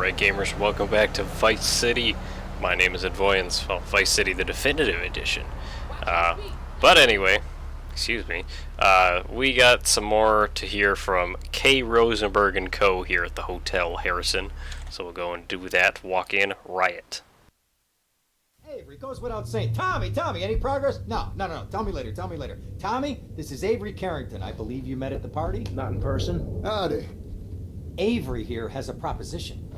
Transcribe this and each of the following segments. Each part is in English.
Alright gamers, welcome back to Vice City. My name is Advoyance, well, Vice City the Definitive Edition. But anyway, excuse me, we got some more to hear from K. Rosenberg and Co. here at the Hotel Harrison. So we'll go and do that, walk in, Riot. Avery, goes without saying. Tommy, any progress? No. Tell me later. Tommy, this is Avery Carrington. I believe you met at the party? Not in person. Howdy. Avery here has a proposition.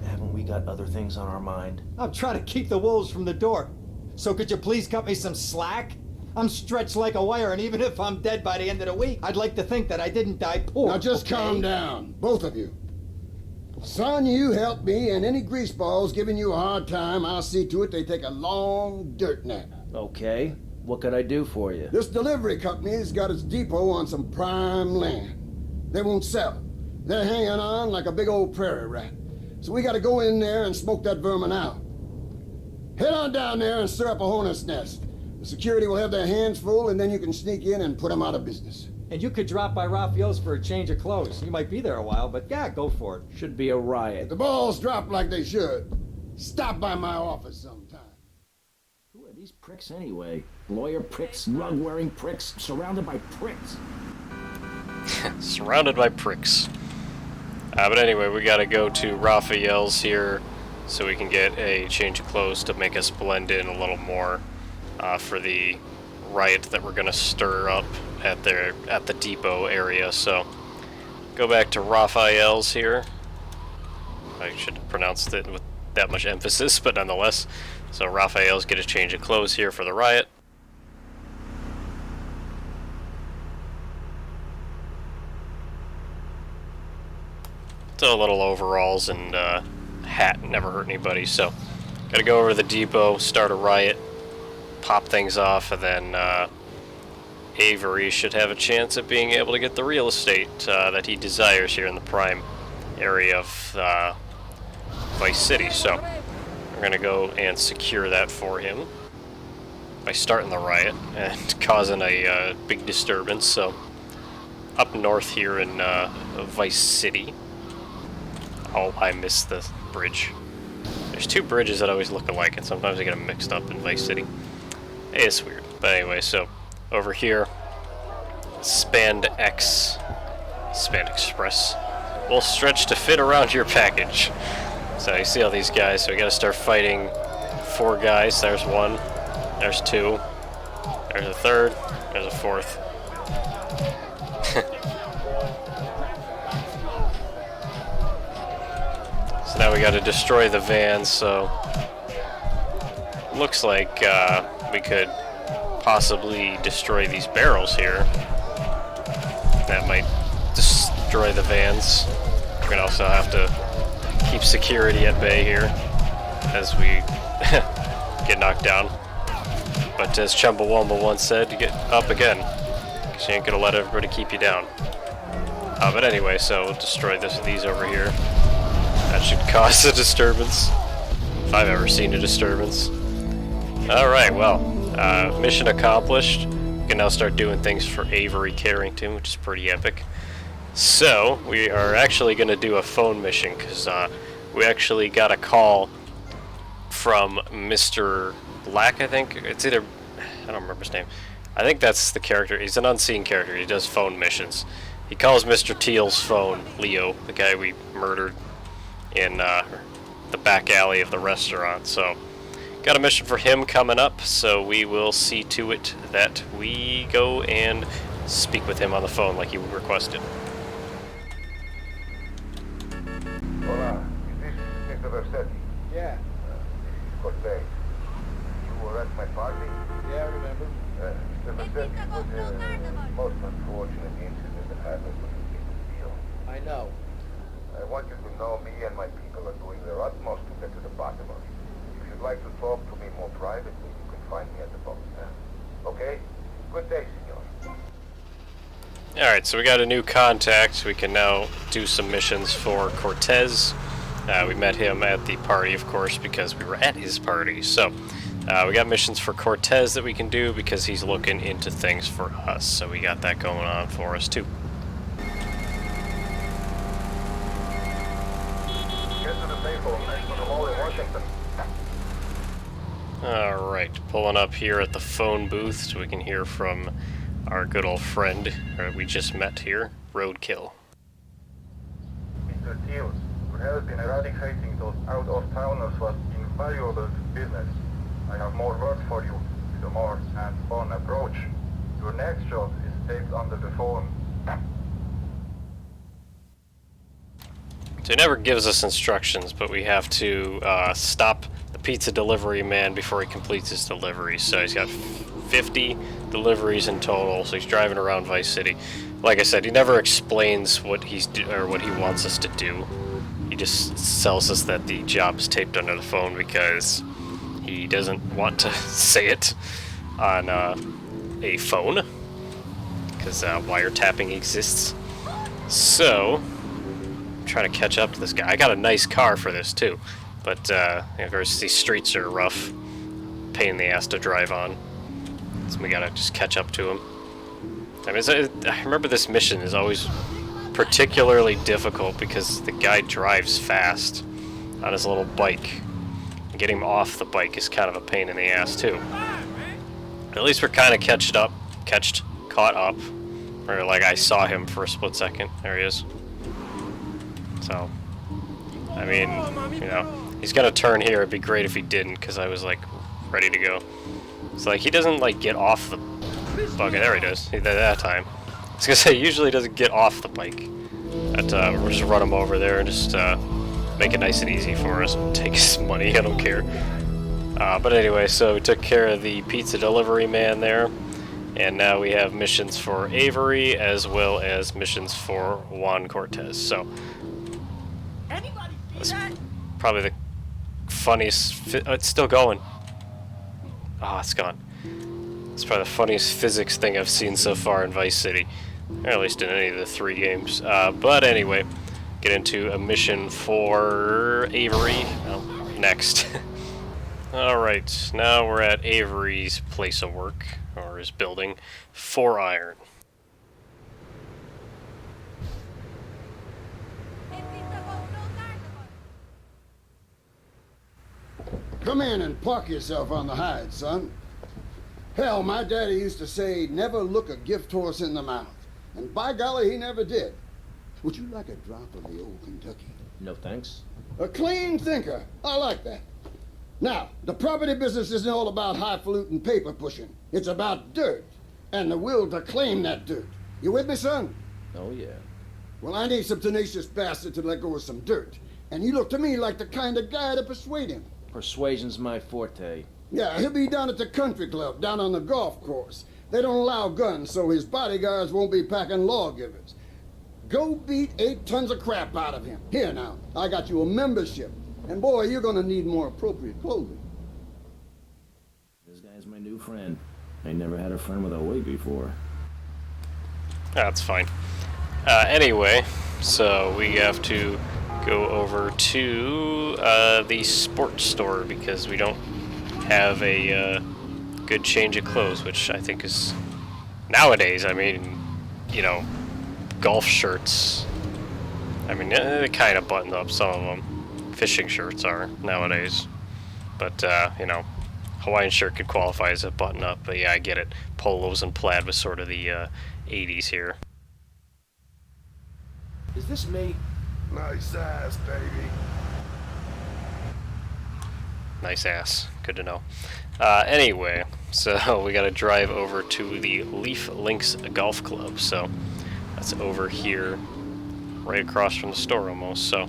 Haven't we got other things on our mind? I'm trying to keep the wolves from the door. So could you please cut me some slack? I'm stretched like a wire, and even if I'm dead by the end of the week, I'd like to think that I didn't die poor. Now just calm down, both of you. Son, you help me, and any greaseballs giving you a hard time, I'll see to it they take a long dirt nap. Okay. What could I do for you? This delivery company's got its depot on some prime land. They won't sell. They're hanging on like a big old prairie rat. So we gotta go in there and smoke that vermin out. Head on down there and stir up a hornet's nest. The security will have their hands full, and then you can sneak in and put them out of business. And you could drop by Raphael's for a change of clothes. You might be there a while, but yeah, go for it. Should be a riot. If the balls drop like they should, stop by my office sometime. Who are these pricks anyway? Lawyer pricks, rug-wearing pricks, surrounded by pricks. Surrounded by pricks. But anyway, we gotta go to Raphael's here so we can get a change of clothes to make us blend in a little more for the riot that we're gonna stir up at the depot area. So go back to Raphael's here. I should have pronounced it with that much emphasis, but nonetheless. So Raphael's get a change of clothes here for the riot. So little overalls and hat never hurt anybody. So gotta go over to the depot, start a riot, pop things off, and then Avery should have a chance at being able to get the real estate that he desires here in the prime area of Vice City. So we're gonna go and secure that for him by starting the riot and causing a big disturbance. So up north here in Vice City. Oh, I missed the bridge. There's two bridges that always look alike, and sometimes I get them mixed up in Vice City. It's weird. But anyway, so over here, Spand Express will stretch to fit around your package. So you see all these guys, so we gotta start fighting 4 guys. There's 1, there's 2, there's a 3rd, there's a 4th. So now we gotta destroy the vans, so looks like we could possibly destroy these barrels here. That might destroy the vans. We're gonna also have to keep security at bay here as we get knocked down. But as Chumbawamba once said, you get up again, because you ain't gonna let everybody keep you down. But anyway, so we'll destroy these over here. That should cause a disturbance, if I've ever seen a disturbance. Alright, well, mission accomplished. We can now start doing things for Avery Carrington, which is pretty epic. So, we are actually going to do a phone mission, because we actually got a call from Mr. Black, I think. It's either, I don't remember his name. I think that's the character. He's an unseen character. He does phone missions. He calls Mr. Teal's phone, Leo, the guy we murdered in the back alley of the restaurant. So got a mission for him coming up, so we will see to it that we go and speak with him on the phone like he requested. Hola, is this Mr. Versetti? Yeah. This is Cortez. You were at my party? Yeah, I remember. Mr. Versetti, it was a most unfortunate incident that happened when you came to the deal. I know. I want you to know me and my people are doing their utmost to get to the bottom of it. If you'd like to talk to me more privately, you can find me at the boat. Okay? Good day, senor. Alright, so we got a new contact. We can now do some missions for Cortez. We met him at the party, of course, because we were at his party. So, we got missions for Cortez that we can do because he's looking into things for us. So we got that going on for us, too. Alright, pulling up here at the phone booth so we can hear from our good old friend we just met here, Roadkill. Mr. Teal, your help in eradicating those out-of-towners was invaluable to business. I have more work for you, with a more hands-on approach. Your next job is taped under the phone. So he never gives us instructions, but we have to stop the pizza delivery man before he completes his delivery. So he's got 50 deliveries in total, so he's driving around Vice City. Like I said, he never explains what what he wants us to do. He just tells us that the job is taped under the phone because he doesn't want to say it on a phone, because wiretapping exists. So, I'm trying to catch up to this guy. I got a nice car for this too, but of course these streets are rough, pain in the ass to drive on. So we gotta just catch up to him. I mean, I remember this mission is always particularly difficult because the guy drives fast on his little bike. Getting him off the bike is kind of a pain in the ass too. But at least we're kind of caught up. Or like I saw him for a split second. There he is. So, I mean, you know, he's gonna turn here. It'd be great if he didn't, because I was like ready to go. So like he doesn't like get off the bike. There he does. That time. I was gonna say he usually doesn't get off the bike. But we'll just run him over there and just make it nice and easy for us. Take his money. I don't care. But anyway, so we took care of the pizza delivery man there. And now we have missions for Avery as well as missions for Juan Cortez. So that's probably the funniest. It's still going. Ah, it's gone. It's probably the funniest physics thing I've seen so far in Vice City, or at least in any of the 3 games. But anyway, get into a mission for Avery next. Alright, now we're at Avery's place of work, or his building, 4 Iron. Come in and park yourself on the hide, son. Hell, my daddy used to say, never look a gift horse in the mouth. And by golly, he never did. Would you like a drop of the old Kentucky? No thanks. A clean thinker. I like that. Now, the property business isn't all about highfalutin paper pushing. It's about dirt, and the will to claim that dirt. You with me, son? Oh, yeah. Well, I need some tenacious bastard to let go of some dirt. And you look to me like the kind of guy to persuade him. Persuasion's my forte. Yeah, he'll be down at the country club, down on the golf course. They don't allow guns, so his bodyguards won't be packing lawgivers. Go beat 8 tons of crap out of him. Here now, I got you a membership. And boy, you're gonna need more appropriate clothing. This guy's my new friend. I never had a friend with a weight before. That's fine. Anyway, so we have to go over to the sports store because we don't have a good change of clothes, which I think is nowadays. I mean, you know, golf shirts. I mean, they kind of button up, some of them. Fishing shirts are nowadays, but you know, Hawaiian shirt could qualify as a button up. But yeah, I get it. Polos and plaid was sort of the 80s here. Is this me? Nice ass, baby. Nice ass. Good to know. Anyway, so we got to drive over to the Leaf Links Golf Club. So that's over here, right across from the store almost. So.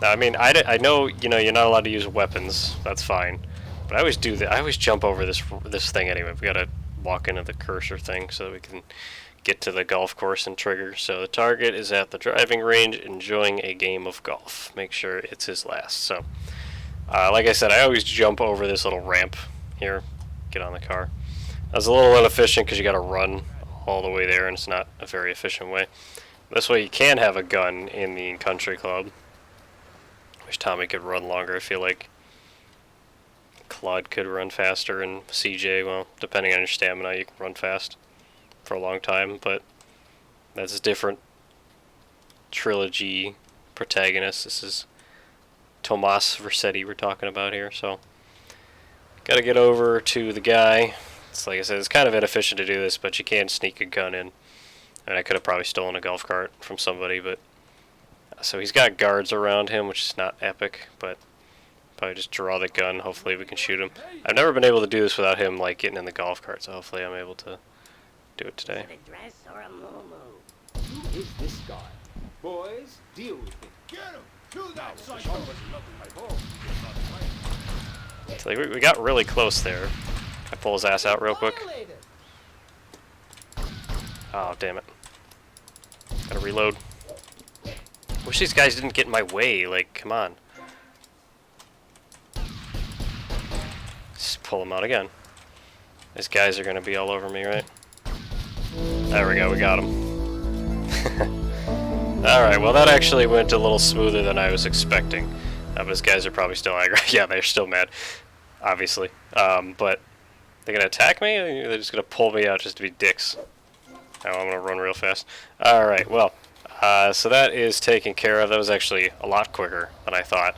I mean, I know, you know, you're not allowed to use weapons. That's fine. But I always do that. I always jump over this thing anyway. We gotta walk into the cursor thing so that we can get to the golf course and trigger. So the target is at the driving range enjoying a game of golf. Make sure it's his last. So, like I said, I always jump over this little ramp here. Get on the car. That's a little inefficient because you gotta run all the way there, and it's not a very efficient way. This way you can have a gun in the country club. Wish Tommy could run longer. I feel like Claude could run faster, and CJ, well, depending on your stamina, you can run fast for a long time, but that's a different trilogy protagonist. This is Tomas Vercetti we're talking about here. So, gotta get over to the guy. It's like I said, it's kind of inefficient to do this, but you can sneak a gun in. And I could have probably stolen a golf cart from somebody, but... So he's got guards around him, which is not epic, but... Probably just draw the gun, hopefully we can shoot him. I've never been able to do this without him, like, getting in the golf cart, so hopefully I'm able to do it today. A dress or a moo-moo? Who is this guy? Boys, deal with it. Get him! Kill that psycho! So like, we got really close there. I pull his ass out real quick. Oh, damn it. Gotta reload. Wish these guys didn't get in my way, like, come on. Just pull them out again. These guys are gonna be all over me, right? There we go, we got him. Alright, well that actually went a little smoother than I was expecting. But these guys are probably still angry. Yeah, they're still mad, obviously. But they're gonna attack me, or they're just gonna pull me out just to be dicks? Oh, I'm gonna run real fast. Alright, well, so that is taken care of. That was actually a lot quicker than I thought.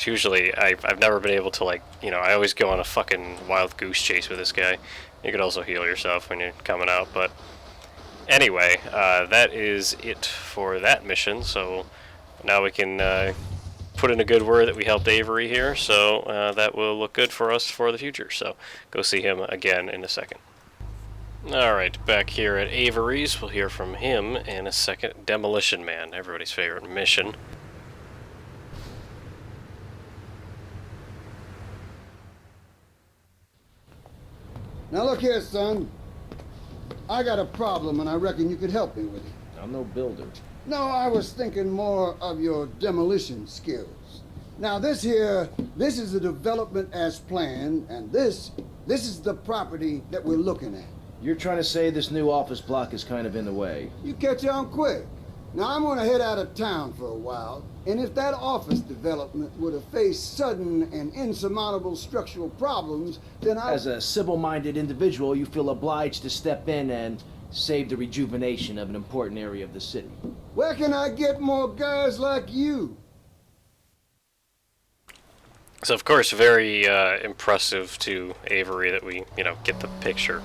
Usually, I've never been able to, like, you know, I always go on a fucking wild goose chase with this guy. You could also heal yourself when you're coming out, but anyway, that is it for that mission. So now we can put in a good word that we helped Avery here, so that will look good for us for the future. So go see him again in a second. Alright, back here at Avery's, we'll hear from him in a second. Demolition Man, everybody's favorite mission. Now look here, son. I got a problem, and I reckon you could help me with it. I'm no builder. No, I was thinking more of your demolition skills. Now this is the development as planned, and this is the property that we're looking at. You're trying to say this new office block is kind of in the way. You catch on quick. Now I'm gonna head out of town for a while, and if that office development were to face sudden and insurmountable structural problems, then As a civil-minded individual, you feel obliged to step in and save the rejuvenation of an important area of the city. Where can I get more guys like you? So of course, very impressive to Avery that we, you know, get the picture.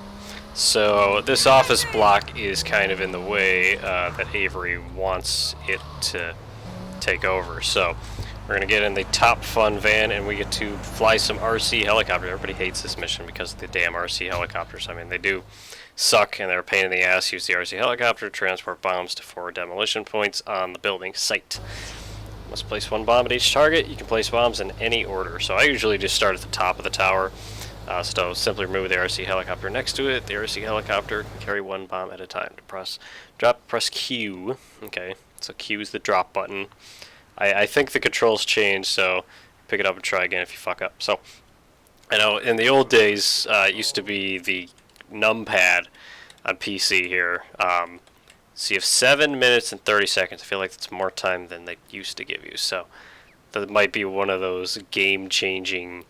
So this office block is kind of in the way that Avery wants it to take over. So we're going to get in the top fun van and we get to fly some RC helicopters. Everybody hates this mission because of the damn RC helicopters. I mean, they do suck and they're a pain in the ass. Use the RC helicopter to transport bombs to 4 demolition points on the building site. Must place 1 bomb at each target. You can place bombs in any order. So I usually just start at the top of the tower. So simply remove the RC helicopter next to it. The RC helicopter can carry 1 bomb at a time. To press Q. Okay, so Q is the drop button. I think the controls changed, so pick it up and try again if you fuck up. So I know in the old days it used to be the numpad on PC here. So you have 7 minutes and 30 seconds. I feel like that's more time than they used to give you. So that might be one of those game-changing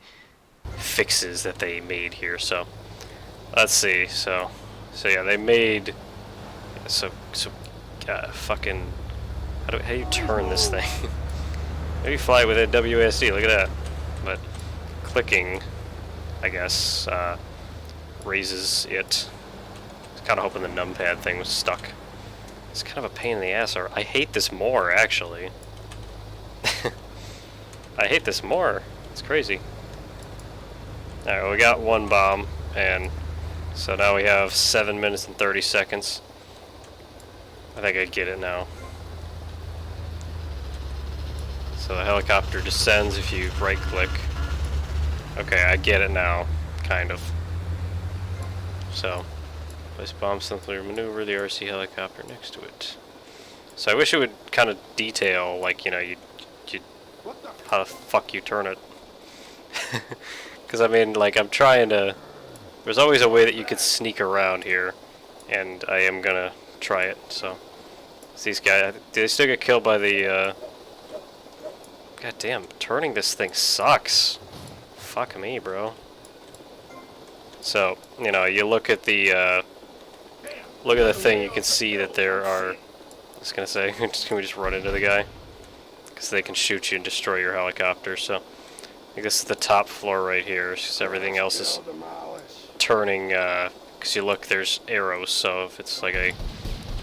fixes that they made here. So let's see. So yeah, they made fucking how do you turn this thing? Maybe fly with a WASD. Look at that. But clicking, I guess, raises it. I was kind of hoping the numpad thing was stuck. It's kind of a pain in the ass. Or I hate this more, actually. I hate this more. It's crazy. Alright, well, we got 1 bomb, and so now we have 7 minutes and 30 seconds. I think I get it now. So the helicopter descends if you right-click. Okay, I get it now, kind of. So, place bomb, simply maneuver the RC helicopter next to it. So I wish it would kind of detail, like, you know, how the fuck you turn it. Because, I mean, like, I'm trying to... There's always a way that you could sneak around here, and I am gonna try it, so... These guys, they still get killed by the, God damn, turning this thing sucks. Fuck me, bro. So, you know, you look at the thing, you can see that there are... I was gonna say, can we just run into the guy? because they can shoot you and destroy your helicopter. So I think this is the top floor right here, because everything else is turning, because you look, there's arrows, so if it's like a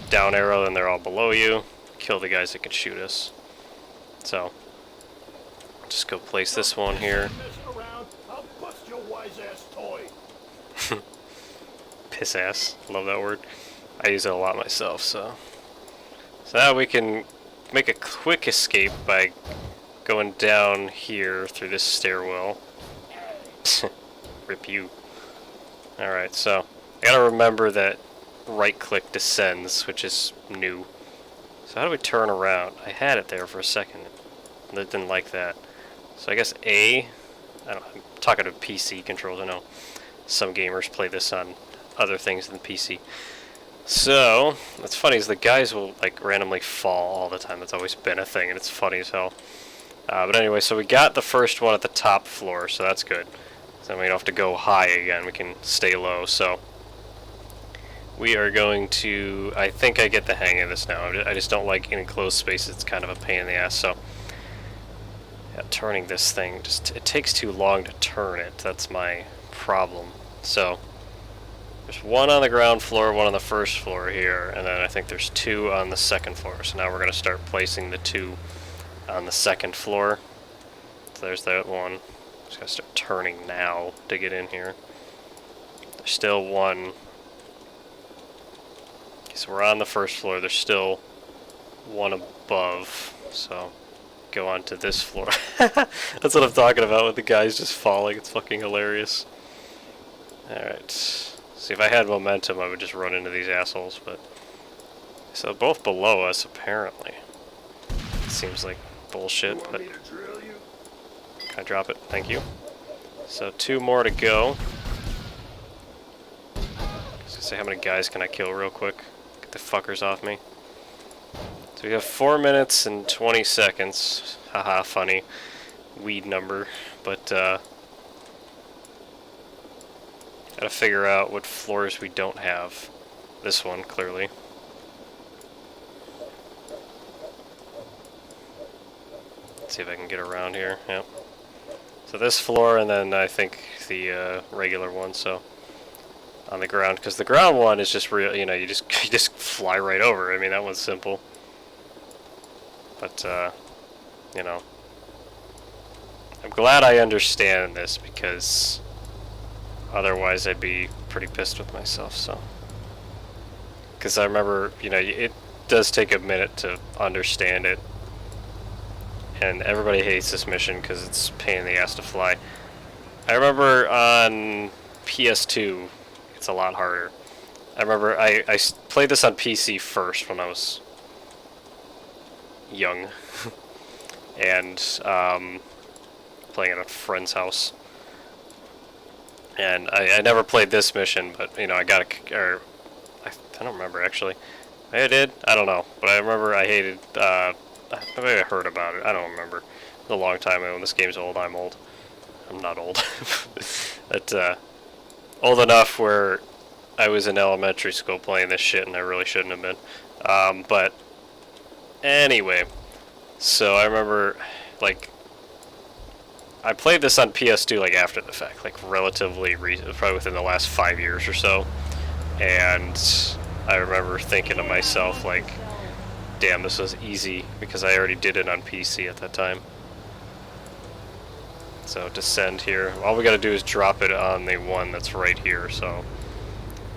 down arrow, then they're all below you. Kill the guys that can shoot us. So, just go place this one here. Piss ass. Love that word. I use it a lot myself, so. So now we can make a quick escape by going down here through this stairwell. Rip you. Alright, so I gotta remember that right-click descends, which is new. So how do we turn around? I had it there for a second. I didn't like that. So I guess A. I don't know, I'm talking to PC controls. I know some gamers play this on other things than PC. So what's funny is the guys will like randomly fall all the time. That's always been a thing, and it's funny as hell. But anyway, so we got the first one at the top floor, so that's good. So we don't have to go high again. We can stay low. So we are going to. I think I get the hang of this now. I just don't like in enclosed spaces. It's kind of a pain in the ass. So yeah, turning this thing it takes too long to turn it. That's my problem. So there's one on the ground floor, one on the first floor here, and then I think there's two on the second floor. So now we're going to start placing the two on the second floor. So there's that one. Just got to start turning now to get in here. There's still one. Okay, so we're on the first floor. There's still one above. So go on to this floor. That's what I'm talking about with the guys just falling. It's fucking hilarious. Alright. See, if I had momentum, I would just run into these assholes, but. So both below us, apparently. It seems like bullshit, but. Can I drop it? Thank you. So 2 more to go. I was gonna say, how many guys can I kill real quick? Get the fuckers off me. So we have 4 minutes and 20 seconds. Haha, funny. Weed number. But, gotta figure out what floors we don't have. This one, clearly. Let's see if I can get around here. Yep. So this floor, and then I think the regular one. So on the ground, because the ground one is just real. You know, you just fly right over. I mean, that one's simple. But you know, I'm glad I understand this, because otherwise I'd be pretty pissed with myself. So, because I remember, you know, it does take a minute to understand it. And everybody hates this mission because it's a pain in the ass to fly. I remember on PS2, it's a lot harder. I remember I played this on PC first when I was young. And playing at a friend's house. And I never played this mission, but, you know, I got a... Or, I don't remember, actually. Maybe I did? I don't know. But I remember I hated... maybe I heard about it. I don't remember. It was a long time ago. When this game's old, I'm old. I'm not old. But, old enough where I was in elementary school playing this shit, and I really shouldn't have been. But, anyway. So, I remember, like... I played this on PS2, like, after the fact. Like, relatively recent. Probably within the last 5 years or so. And I remember thinking to myself, like... Damn, this was easy, because I already did it on PC at that time. So, descend here. All we gotta do is drop it on the one that's right here, so...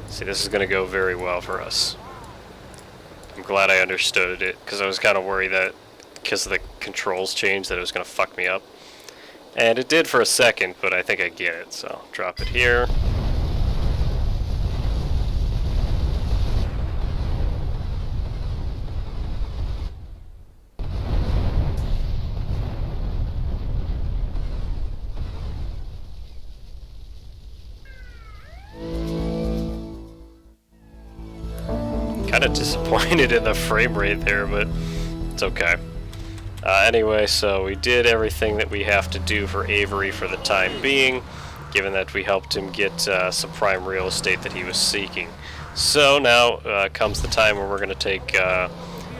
See, this is gonna go very well for us. I'm glad I understood it, because I was kind of worried that, because the controls changed, that it was gonna fuck me up. And it did for a second, but I think I get it, so drop it here. Kind of disappointed in the frame rate there, but it's okay. Anyway, so we did everything that we have to do for Avery for the time being, given that we helped him get some prime real estate that he was seeking. So now comes the time where we're going to take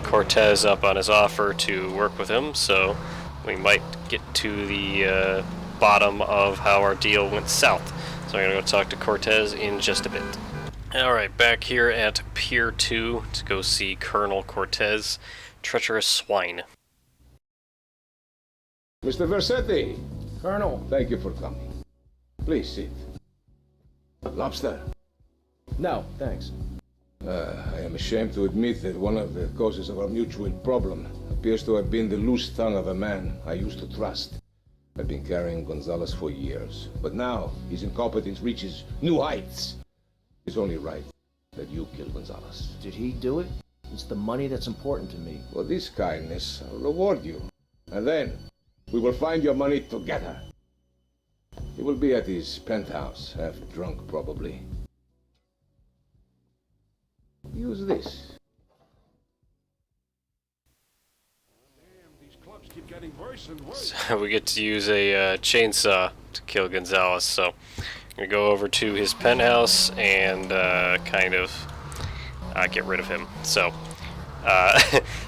Cortez up on his offer to work with him, so we might get to the bottom of how our deal went south. So I'm going to go talk to Cortez in just a bit. Alright, back here at Pier 2 to go see Colonel Cortez. Treacherous swine. Mr. Versetti, Colonel. thank you for coming. Please sit. Lobster. No, thanks. I am ashamed to admit that one of the causes of our mutual problem appears to have been the loose tongue of a man I used to trust. I've been carrying Gonzalez for years, but now his incompetence reaches new heights. It's only right that you kill Gonzalez. Did he do it? It's the money that's important to me. For this kindness, I'll reward you. And then, we will find your money together. He will be at his penthouse, half drunk probably. Use this. These clubs keep getting worse and worse. So we get to use a chainsaw to kill Gonzalez, so I'm going to go over to his penthouse and kind of get rid of him. So,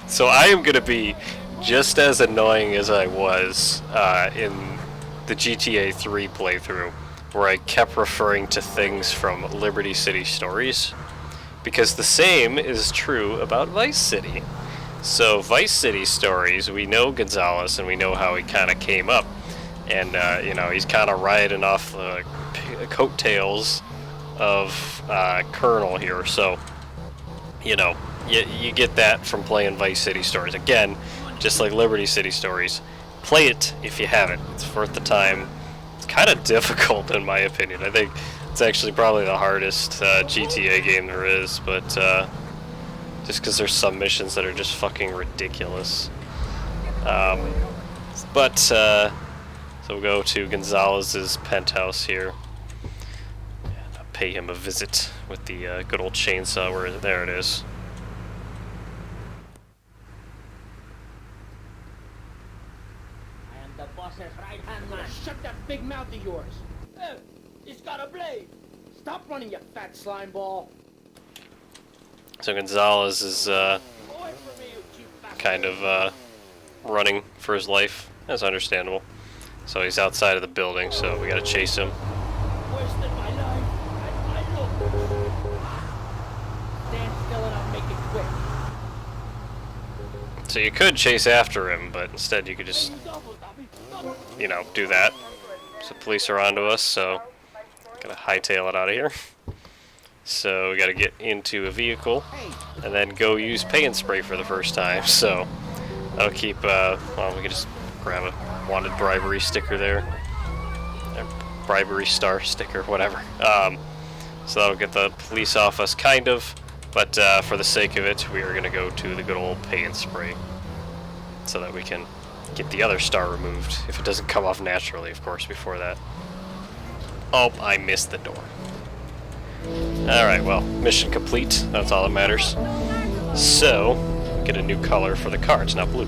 so I am going to be just as annoying as I was in the GTA 3 playthrough, where I kept referring to things from Liberty City Stories, because the same is true about Vice City. So Vice City Stories, we know Gonzalez and we know how he kind of came up, and you know, he's kind of riding off the coattails of Colonel here, so you know, you get that from playing Vice City Stories. Again, just like Liberty City Stories, play it if you haven't. It's worth the time. It's kind of difficult in my opinion. I think it's actually probably the hardest GTA game there is, but just because there's some missions that are just fucking ridiculous. So we'll go to Gonzalez's penthouse here. And I'll pay him a visit with the good old chainsaw. Where there it is. I am the boss's right-hand man. Shut that big mouth of yours. He's got a blade. Stop running, you fat slime ball. So Gonzalez is Away from me, you cheap bastard. kind of running for his life. That's understandable. So he's outside of the building, so we gotta chase him. Wasted my life. I look. Stand still and I'll make it quick. So you could chase after him, but instead you could just, you know, do that. So the police are onto us, so gotta hightail it out of here. So we gotta get into a vehicle and then go use paint spray for the first time. So that'll keep, well, we can just grab a wanted bribery sticker there. Bribery star sticker, whatever. So that'll get the police off us, kind of. But for the sake of it, we are gonna go to the good old paint spray so that we can get the other star removed. If it doesn't come off naturally, of course, before that. Oh, I missed the door. Alright, well, mission complete. That's all that matters. So, get a new color for the car. It's now blue.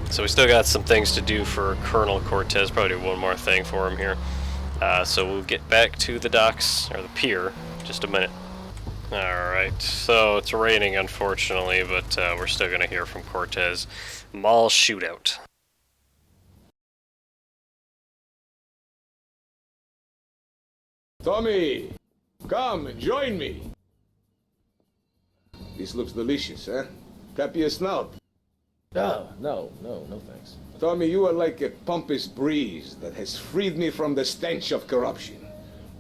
So we still got some things to do for Colonel Cortez. Probably do one more thing for him here. So we'll get back to the docks, or the pier, in just a minute. Alright, so it's raining unfortunately, but we're still going to hear from Cortez. Mall shootout. Tommy, come and join me. This looks delicious, eh? Happy as snout. Oh, no thanks. Tommy, you are like a pompous breeze that has freed me from the stench of corruption.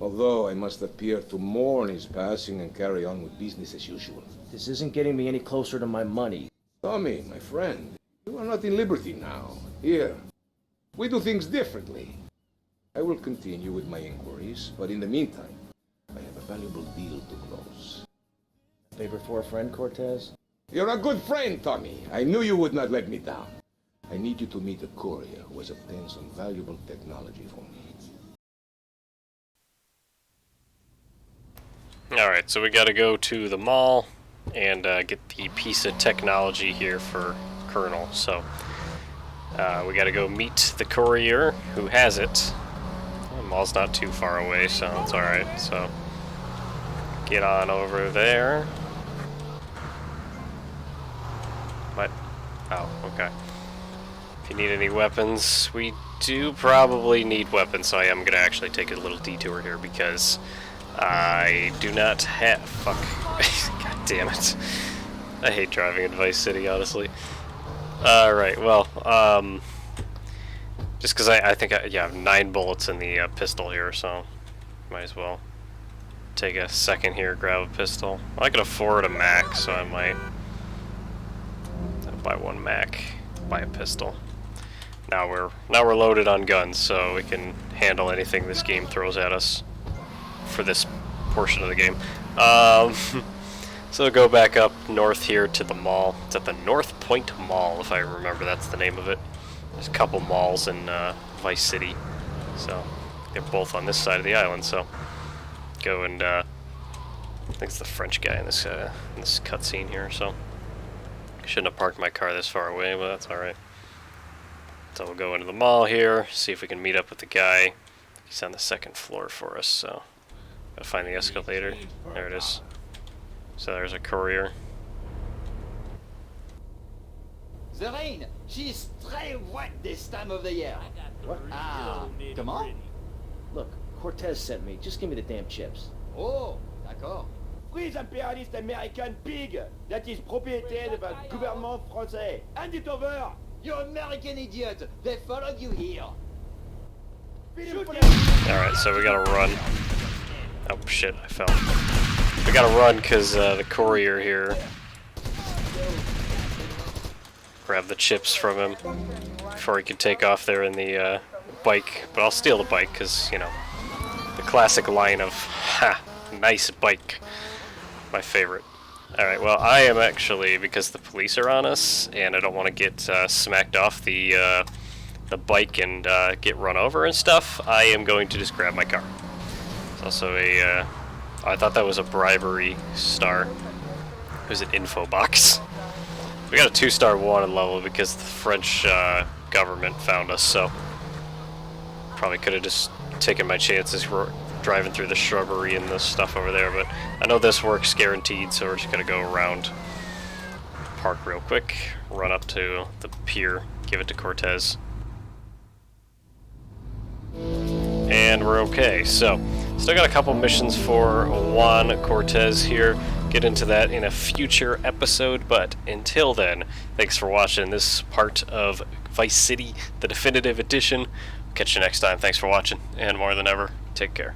Although I must appear to mourn his passing and carry on with business as usual. This isn't getting me any closer to my money. Tommy, my friend, you are not in liberty now. Here, we do things differently. I will continue with my inquiries, but in the meantime, I have a valuable deal to close. Favor for a friend, Cortez? You're a good friend, Tommy. I knew you would not let me down. I need you to meet a courier who has obtained some valuable technology for me. Alright, so we gotta go to the mall and get the piece of technology here for Colonel. So, we gotta go meet the courier who has it. The mall's not too far away, so it's alright. So, get on over there. Oh, okay. If you need any weapons, we do probably need weapons, so I am gonna actually take a little detour here because I do not have... Fuck. God damn it. I hate driving in Vice City, honestly. Alright, well, just because I think I have 9 bullets in the pistol here, so might as well take a second here, grab a pistol. I can afford a Mac, so I might buy 1 Mac, buy a pistol. Now we're loaded on guns, so we can handle anything this game throws at us for this portion of the game. So go back up north here to the mall. It's at the North Point Mall, if I remember that's the name of it. There's a couple malls in Vice City, so they're both on this side of the island. So go and I think it's the French guy in this cutscene here. So I shouldn't have parked my car this far away, but that's all right. So we'll go into the mall here, see if we can meet up with the guy. He's on the 2nd floor for us, so gotta find the escalator. There it is. So there's a courier. The rain, she's très wet this time of the year. What? Ah, comment? Look, Cortez sent me. Just give me the damn chips. Oh, d'accord. Free imperialist American pig that is propriété of the gouvernement français. Hand it over! You American idiot! They followed you here. Alright, so we gotta run. Oh shit, I fell. We gotta run because the courier here. Grab the chips from him before he can take off there in the bike. But I'll steal the bike because, you know, the classic line of, ha, nice bike. My favorite. Alright, well, I am actually, because the police are on us, and I don't want to get smacked off the bike and get run over and stuff, I am going to just grab my car. It's also a, I thought that was a bribery star. It was an info box. We got a 2-star wanted level because the French government found us, so probably could have just taken my chances driving through the shrubbery and the stuff over there, but I know this works guaranteed, so we're just gonna go around, park real quick, run up to the pier, give it to Cortez, and we're okay. So still got a couple missions for Juan Cortez here. Get into that in a future episode, but until then, thanks for watching this part of Vice City, the definitive edition. Catch you next time. Thanks for watching, and more than ever, take care.